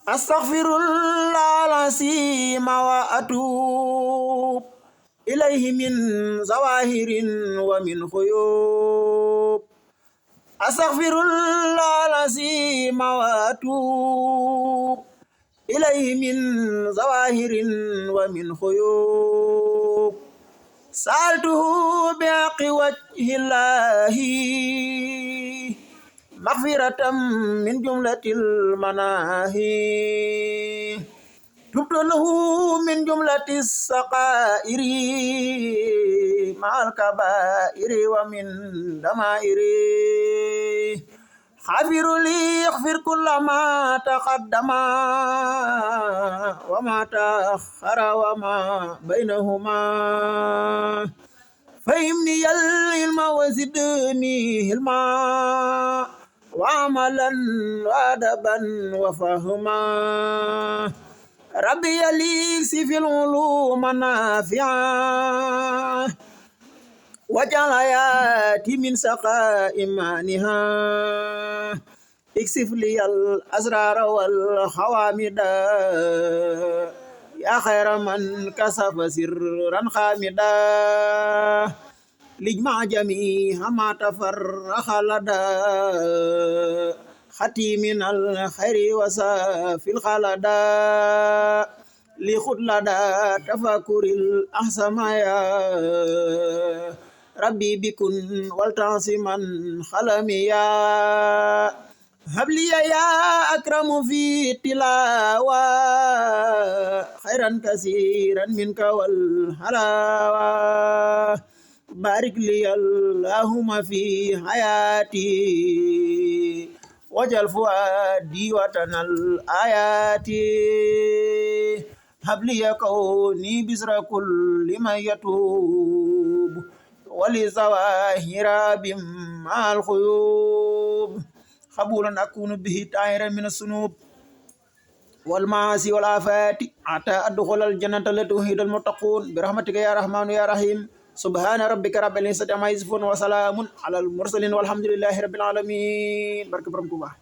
astaghfirullah al-azim wa atub ilayhi min zawahirin wa min khuyub. astaghfirullah al-azim wa atub ilayhi min zawahirin wa min khuyub. sa'altuhu bihaqqi wajhillahi maghfiratan min jumlatil manahi. tubtu lahu min jumlatis saqairi ma'al kabairi wa min damairi. xafiru li yaxfir kulla ma taqaddama wa ma ta'akhkhara wa ma baynahuma. fahimni al ilma wa zidni hilma wa amalan wa adaban wa fahma. rabbi yaliksi fil uluma nafi'a waj'al hayati min saqa imaniha. iksif liyal asrara wal khawamida ya khayra man kasafa sirran khamida. lijma jami'a ma tafarraqa lada khati min al khairi wasa fil khalada. li khud lada tafakuril ahsamaya rabbi bikun wal tansiman khalamiya. habliya ya akramu fi tilawa khairan kasiran minka wal halawa. barik li allahumma fi hayati wajal fuadi watanal ayati. habliya kawni bisra kulli man yatub wali zawahira bimmal khuyub. qabulan akunu bihi tahiran min as-sunub wal maasi wal afati ata adkhulal jannata allati uhidal muttaqun bi rahmatika ya rahmanu ya rahim. subhana rabbika rabbil izzati amma yasifun wa salamun alal mursalin walhamdulillahi rabbil alamin. barke Borom Tuuba.